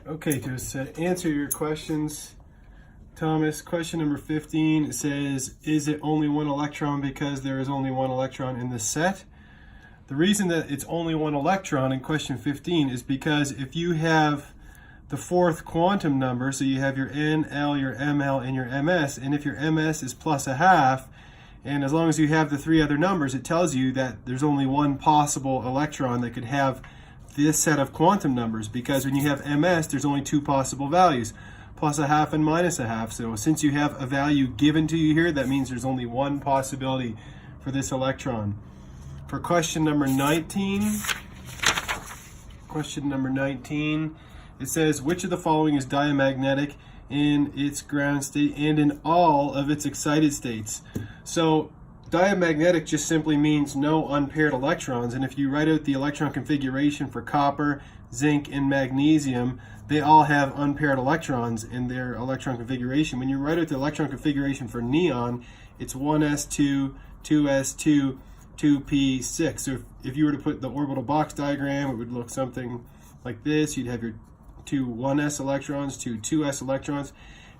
Okay, to answer your questions, Thomas, question number 15, it says, is it only one electron because there is only one electron in the set? The reason that it's only one electron in question 15 is because if you have the fourth quantum number, so you have your NL, your ML, and your MS, and if your MS is plus a half, and as long as you have the three other numbers, it tells you that there's only one possible electron that could have this set of quantum numbers, because when you have MS, there's only two possible values, plus a half and minus a half. So since you have a value given to you here, that means there's only one possibility for this electron. For question number 19, it says, which of the following is diamagnetic in its ground state and in all of its excited states? So diamagnetic just simply means no unpaired electrons, and if you write out the electron configuration for copper, zinc, and magnesium, they all have unpaired electrons in their electron configuration. When you write out the electron configuration for neon, it's 1s2, 2s2, 2p6. So if you were to put the orbital box diagram, it would look something like this. You'd have your two 1s electrons, two 2s electrons,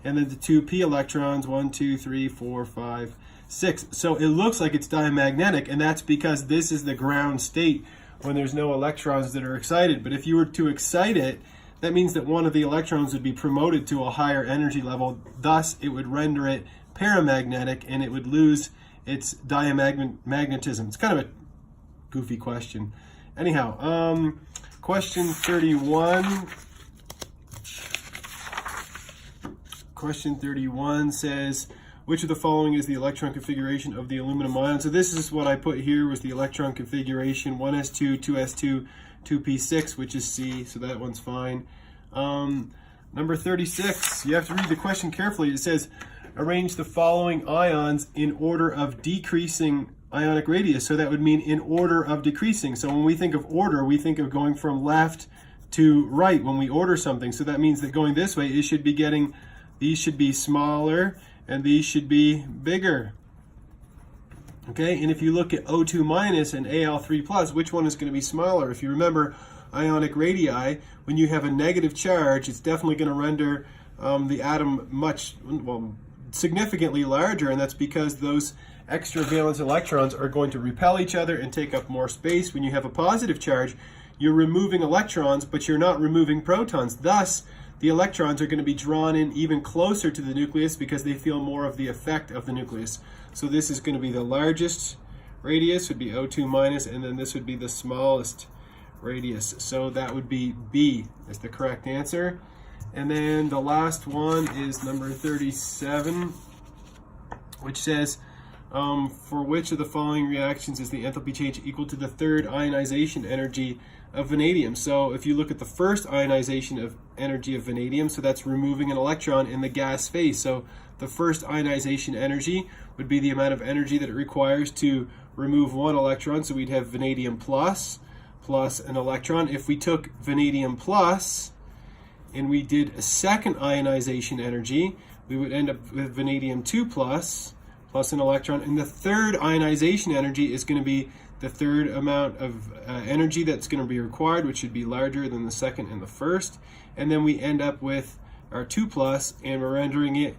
and then the two p electrons, 1, 2, 3, 4, 5, 6. So it looks like it's diamagnetic, and that's because this is the ground state when there's no electrons that are excited. But if you were to excite it, that means that one of the electrons would be promoted to a higher energy level. Thus, it would render it paramagnetic, and it would lose its diamagnetism. It's kind of a goofy question. Anyhow, question 31. Question 31 says, which of the following is the electron configuration of the aluminum ion? So this is what I put here was the electron configuration, 1s2, 2s2, 2p6, which is C, so that one's fine. Number 36, you have to read the question carefully. It says, arrange the following ions in order of decreasing ionic radius. So that would mean in order of decreasing. So when we think of order, we think of going from left to right when we order something. So that means that going this way, it should be getting, these should be smaller and these should be bigger. Okay, and if you look at O2 minus and Al3 plus, which one is going to be smaller? If you remember ionic radii, when you have a negative charge, it's definitely going to render the atom significantly larger, and that's because those extra valence electrons are going to repel each other and take up more space. When you have a positive charge, you're removing electrons, but you're not removing protons. Thus, the electrons are going to be drawn in even closer to the nucleus because they feel more of the effect of the nucleus. So this is going to be the largest radius, would be O2 minus, and then this would be the smallest radius. So that would be B is the correct answer. And then the last one is number 37, which says, for which of the following reactions is the enthalpy change equal to the third ionization energy of vanadium? So if you look at the first ionization of energy of vanadium, so that's removing an electron in the gas phase. So the first ionization energy would be the amount of energy that it requires to remove one electron. So we'd have vanadium plus an electron. If we took vanadium plus and we did a second ionization energy, we would end up with vanadium 2 plus an electron. And the third ionization energy is going to be the third amount of energy that's going to be required, which should be larger than the second and the first. And then we end up with our 2 plus, and we're rendering it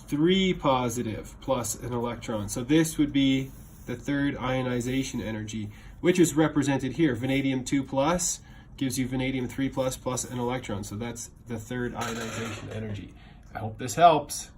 3 positive plus an electron. So this would be the third ionization energy, which is represented here. Vanadium 2 plus gives you vanadium 3 plus an electron. So that's the third ionization energy. I hope this helps.